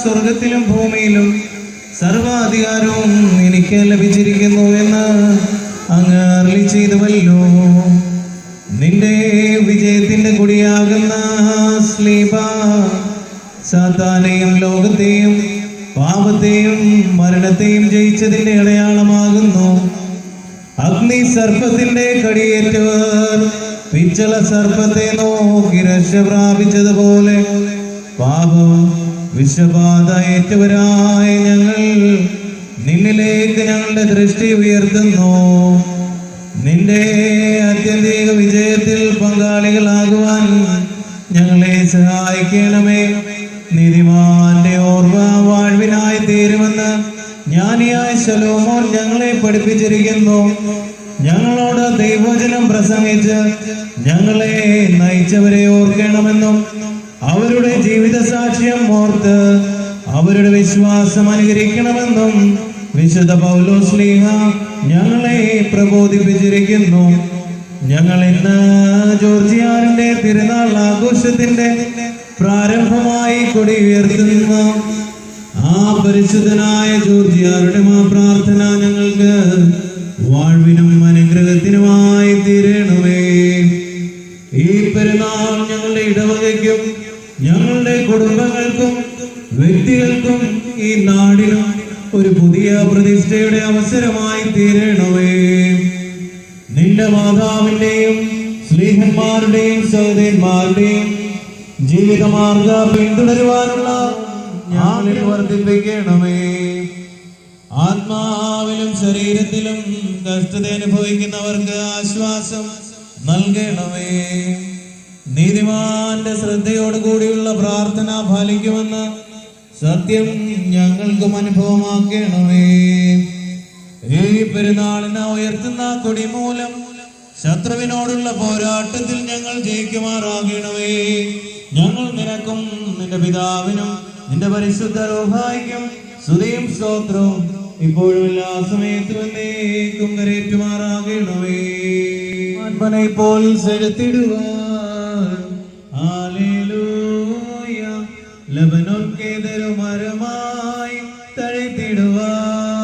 സ്വർഗത്തിലും ഭൂമിയിലും സർവാധികാരവും എനിക്ക് ലഭിച്ചിരിക്കുന്നു എന്ന് അങ്ങ് അരുളി ചെയ്തുവല്ലോ. നിന്റെ വിജയത്തിന്റെ കൊടിയാകുന്ന സ്ലീബ സാത്താനെയും ലോകത്തെയും പാപത്തെയും മരണത്തെയും ജയിച്ചതിന്റെ അടയാളമാകുന്നു. അഗ്നി സർപ്പത്തിന്റെ കടിയേറ്റവർ പിച്ചള സർപ്പത്തെ നോക്കി രക്ഷ പ്രാപിച്ചതുപോലെ പാപം വിഷബാധ ഏറ്റവരായ ഞങ്ങൾ നിന്നിലേക്ക് ഞങ്ങളുടെ ദൃഷ്ടി ഉയർത്തുന്നു. നിന്റെ അത്യന്തിക വിജയത്തിൽ പങ്കാളികളാകുവാൻ ഞങ്ങളെ സഹായിക്കണമേ. നീതിമാന്റെ ഓർമ്മ വാഴ്വിനായി തീരുമെന്ന് ജ്ഞാനിയായ ശലോമോൻ ഞങ്ങളെ പഠിപ്പിച്ചിരിക്കുന്നു. ഞങ്ങളോട് ദൈവവചനം പ്രസംഗിച്ച് ഞങ്ങളെ നയിച്ചവരെ ഓർക്കണമെന്നും അവരുടെ ജീവിത സാക്ഷ്യം ഓർത്ത് അവരുടെ വിശ്വാസം അനുകരിക്കണമെന്നും വിശുദ്ധ പൗലോസ് ശ്ലീഹ ഞങ്ങളെ പ്രബോധിപ്പിച്ചിരിക്കുന്നു. ഞങ്ങൾ ഇന്ന് ജോർജിയാനിന്റെ തിരുനാൾ ആഘോഷത്തിന്റെ പ്രാരംഭമായി കൊടി ഉയർത്തുന്നു. ആ പരിശുദ്ധനായ ജോർജിയാരുടെ പ്രാർത്ഥന ഞങ്ങൾക്ക് വാഴ്വിനും അനുഗ്രഹത്തിനുമായി തീരണമേ. ഈ പെരുന്നാൾ ഞങ്ങളുടെ ഇടവകയ്ക്കും ഞങ്ങളുടെ കുടുംബങ്ങൾക്കും വ്യക്തികൾക്കും ഈ നാടിനും ഒരു പുതിയ പ്രതിഷ്ഠയുടെ അവസരമായി തീരണമേ. നിന്റെ മാതാവിന്റെയും സ്ലീഹന്മാരുടെയും സഹോദരന്മാരുടെയും ജീവിതമാർഗ പിന്തുടരുവാനുള്ള ജ്ഞാനം വർദ്ധിപ്പിക്കണമേ. ആത്മാവിലും ശരീരത്തിലും കഷ്ടത അനുഭവിക്കുന്നവർക്ക് ആശ്വാസം നൽകണമേ. നീതിമാന്റെ ശ്രദ്ധയോടുകൂടിയുള്ള പ്രാർത്ഥന ഫലിക്കുമെന്ന് സത്യം ഞങ്ങൾക്കും അനുഭവമാക്കണമേ. ഈ പെരുന്നാളിന് ഉയർത്തുന്ന കൊടി മൂലം ശത്രുവിനോടുള്ള പോരാട്ടത്തിൽ ഞങ്ങൾ ജയിക്കുമാറാകണമേ. ഞങ്ങൾ നിനക്കും നിന്റെ പിതാവിനും നിന്റെ പരിശുദ്ധ റൂഹായിക്കും സ്തുതിയും സ്തോത്രവും ഇപ്പോഴും എല്ലാ സമയത്തും എന്നേക്കും കരേറ്റുമാറാകണമേ. ആത്മനെ പോൽ സെഴുത്തിടുവാൻ ഹല്ലേലൂയ. ലബനോൻ കേദരു മരമായി തഴത്തിടുവാൻ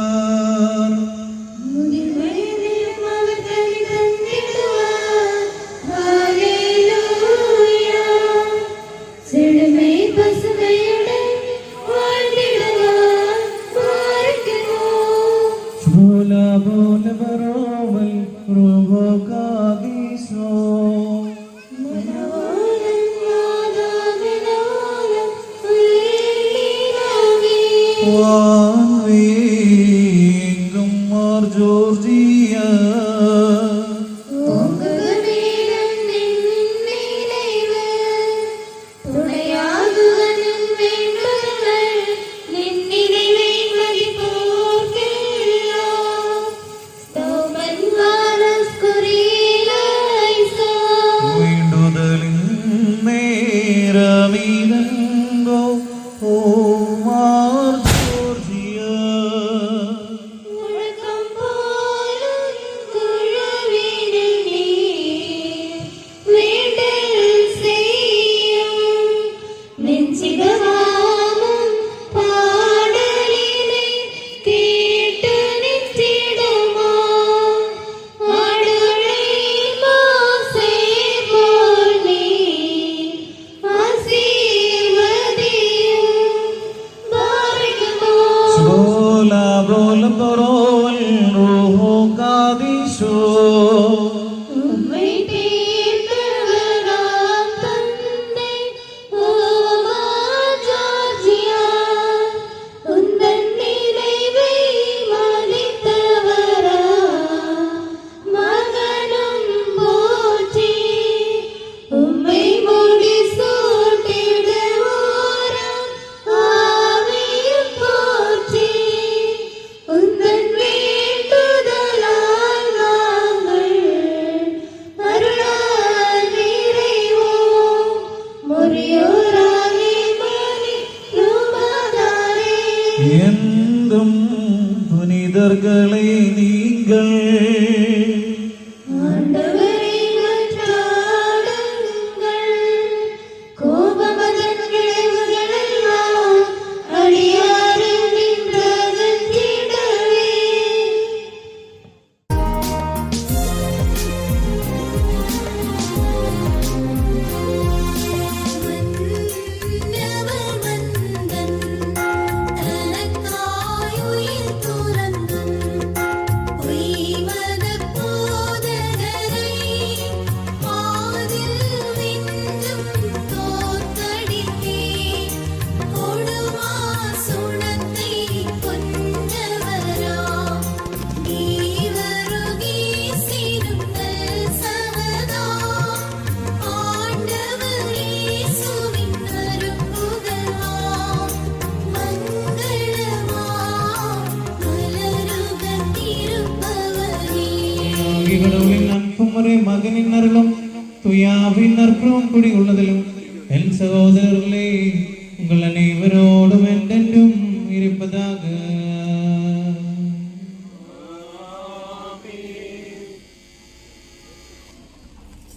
എന്തും പുനിതർകളെ നിങ്ങൾ കോപമതങ്ങളെ உமரே மகனின் அருளும் துயாவின் நற்புறம் குடியுள்ளதிலும் என் சகோதரர்களே உங்கள் அனைவரோடும் என்றென்றும் இருப்பதாக.